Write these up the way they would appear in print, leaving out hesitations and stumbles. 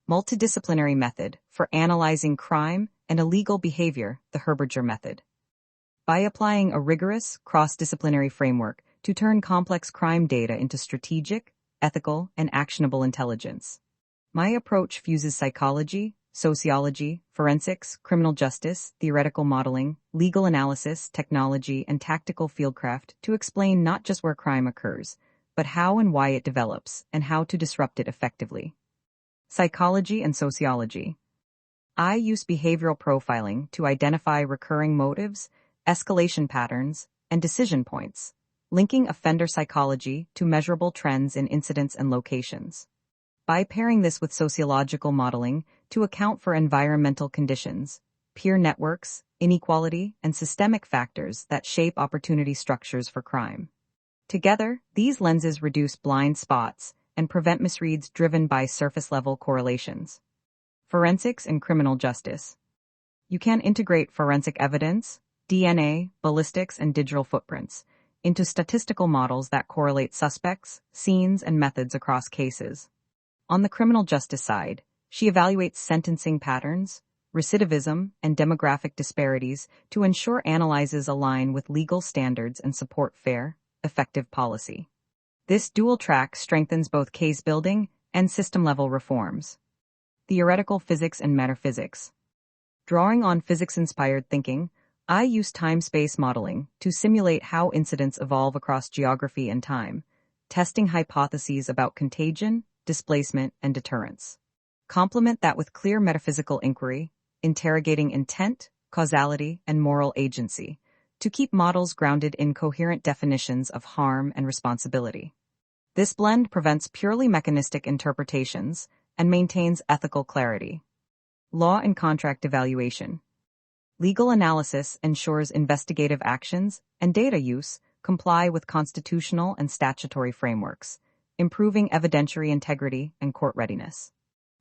Multidisciplinary method for analyzing crime and illegal behavior, the Herberger Method. By applying a rigorous, cross-disciplinary framework to turn complex crime data into strategic, ethical, and actionable intelligence. My approach fuses psychology, sociology, forensics, criminal justice, theoretical modeling, legal analysis, technology, and tactical fieldcraft to explain not just where crime occurs, but how and why it develops and how to disrupt it effectively. Psychology and sociology. I use behavioral profiling to identify recurring motives, escalation patterns, and decision points, linking offender psychology to measurable trends in incidents and locations. By pairing this with sociological modeling to account for environmental conditions, peer networks, inequality, and systemic factors that shape opportunity structures for crime. Together, these lenses reduce blind spots and prevent misreads driven by surface-level correlations. Forensics and criminal justice. You can integrate forensic evidence, DNA, ballistics, and digital footprints into statistical models that correlate suspects, scenes, and methods across cases. On the criminal justice side, she evaluates sentencing patterns, recidivism, and demographic disparities to ensure analyses align with legal standards and support fair, effective policy. This dual track strengthens both case building and system-level reforms. Theoretical physics and metaphysics. Drawing on physics-inspired thinking, I use time-space modeling to simulate how incidents evolve across geography and time, testing hypotheses about contagion, displacement, and deterrence. Complement that with clear metaphysical inquiry, interrogating intent, causality, and moral agency, to keep models grounded in coherent definitions of harm and responsibility. This blend prevents purely mechanistic interpretations and maintains ethical clarity. Law and contract evaluation. Legal analysis ensures investigative actions and data use comply with constitutional and statutory frameworks, improving evidentiary integrity and court readiness.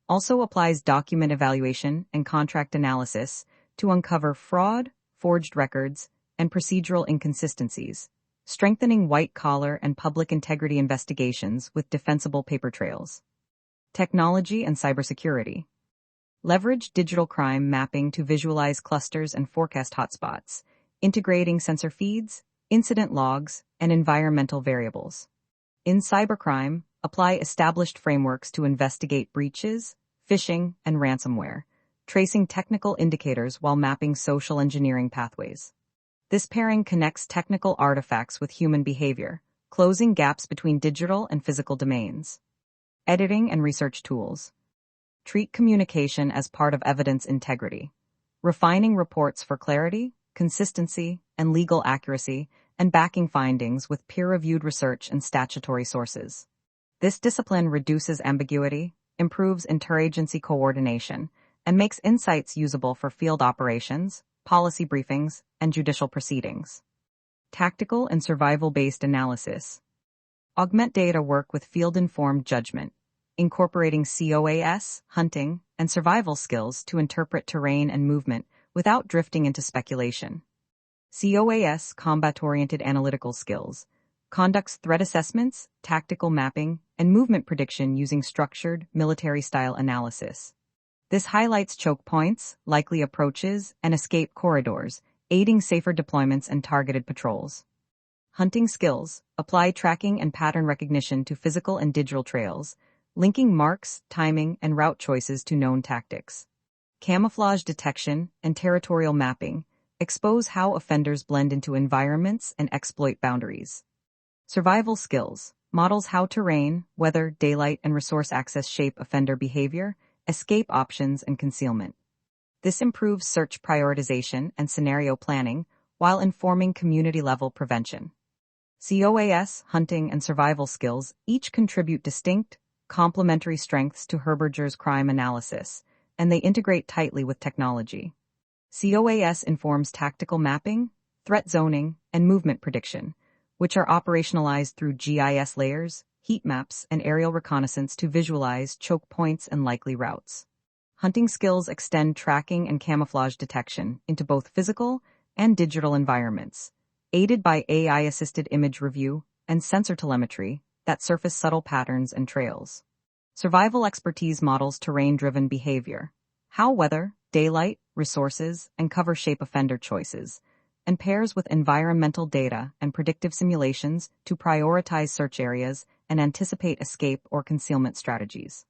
Also applies document evaluation and contract analysis to uncover fraud, forged records, and procedural inconsistencies, strengthening white-collar and public integrity investigations with defensible paper trails. Technology and cybersecurity. Leverage digital crime mapping to visualize clusters and forecast hotspots, integrating sensor feeds, incident logs, and environmental variables. In cybercrime, apply established frameworks to investigate breaches, phishing, and ransomware, tracing technical indicators while mapping social engineering pathways. This pairing connects technical artifacts with human behavior, closing gaps between digital and physical domains. Editing and research tools. Treat communication as part of evidence integrity, refining reports for clarity, consistency, and legal accuracy, and backing findings with peer-reviewed research and statutory sources. This discipline reduces ambiguity, improves interagency coordination, and makes insights usable for field operations, policy briefings, and judicial proceedings. Tactical and survival-based analysis. Augment data work with field-informed judgment, incorporating COAS, hunting, and survival skills to interpret terrain and movement without drifting into speculation. COAS, combat-oriented analytical skills, conducts threat assessments, tactical mapping, and movement prediction using structured, military-style analysis. This highlights choke points, likely approaches, and escape corridors, aiding safer deployments and targeted patrols. Hunting skills apply tracking and pattern recognition to physical and digital trails, linking marks, timing, and route choices to known tactics. Camouflage detection and territorial mapping expose how offenders blend into environments and exploit boundaries. Survival skills models how terrain, weather, daylight, and resource access shape offender behavior, escape options, and concealment. This improves search prioritization and scenario planning while informing community-level prevention. COAS, hunting, and survival skills each contribute distinct, complementary strengths to Herberger's crime analysis, and they integrate tightly with technology. COAS informs tactical mapping, threat zoning, and movement prediction, which are operationalized through GIS layers, heat maps, and aerial reconnaissance to visualize choke points and likely routes. Hunting skills extend tracking and camouflage detection into both physical and digital environments, aided by AI-assisted image review and sensor telemetry that surface subtle patterns and trails. Survival expertise models terrain-driven behavior, how weather, daylight, resources, and cover shape offender choices, and pairs with environmental data and predictive simulations to prioritize search areas and anticipate escape or concealment strategies.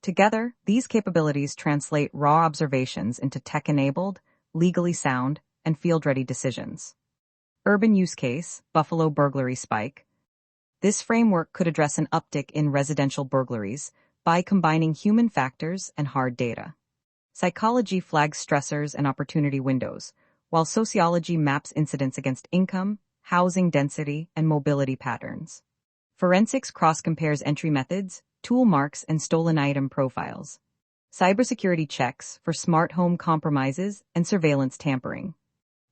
Together, these capabilities translate raw observations into tech-enabled, legally sound, and field-ready decisions. Urban use case, Buffalo burglary spike. This framework could address an uptick in residential burglaries by combining human factors and hard data. Psychology flags stressors and opportunity windows, while sociology maps incidents against income, housing density, and mobility patterns. Forensics cross-compares entry methods, tool marks, and stolen item profiles. Cybersecurity checks for smart home compromises and surveillance tampering.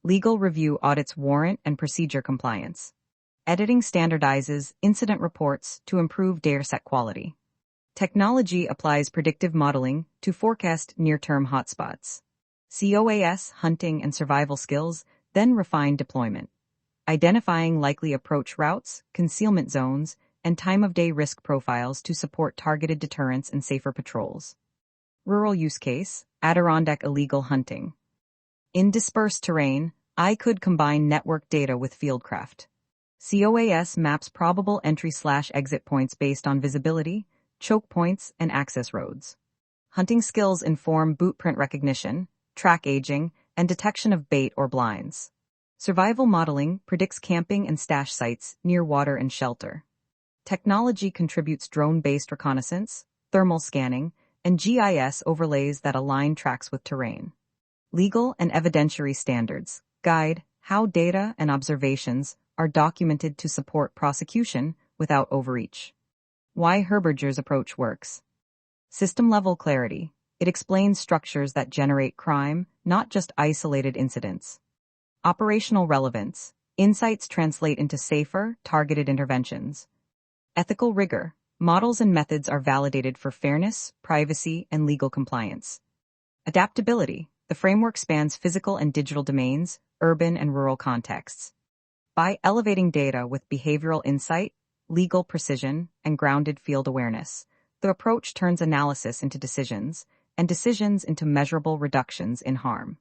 Legal review audits warrant and procedure compliance. Editing standardizes incident reports to improve dataset quality. Technology applies predictive modeling to forecast near-term hotspots. COAS hunting and survival skills then refine deployment, identifying likely approach routes, concealment zones, and time-of-day risk profiles to support targeted deterrence and safer patrols. Rural use case, Adirondack illegal hunting. In dispersed terrain, I could combine network data with fieldcraft. COAS maps probable entry/exit points based on visibility, choke points, and access roads. Hunting skills inform boot print recognition, track aging, and detection of bait or blinds. Survival modeling predicts camping and stash sites near water and shelter. Technology contributes drone-based reconnaissance, thermal scanning, and GIS overlays that align tracks with terrain. Legal and evidentiary standards guide how data and observations are documented to support prosecution without overreach. Why Herberger's approach works. System-level clarity. It explains structures that generate crime, not just isolated incidents. Operational relevance. Insights translate into safer, targeted interventions. Ethical rigor. Models and methods are validated for fairness, privacy, and legal compliance. Adaptability. The framework spans physical and digital domains, urban and rural contexts. By elevating data with behavioral insight, legal precision, and grounded field awareness, the approach turns analysis into decisions, and decisions into measurable reductions in harm.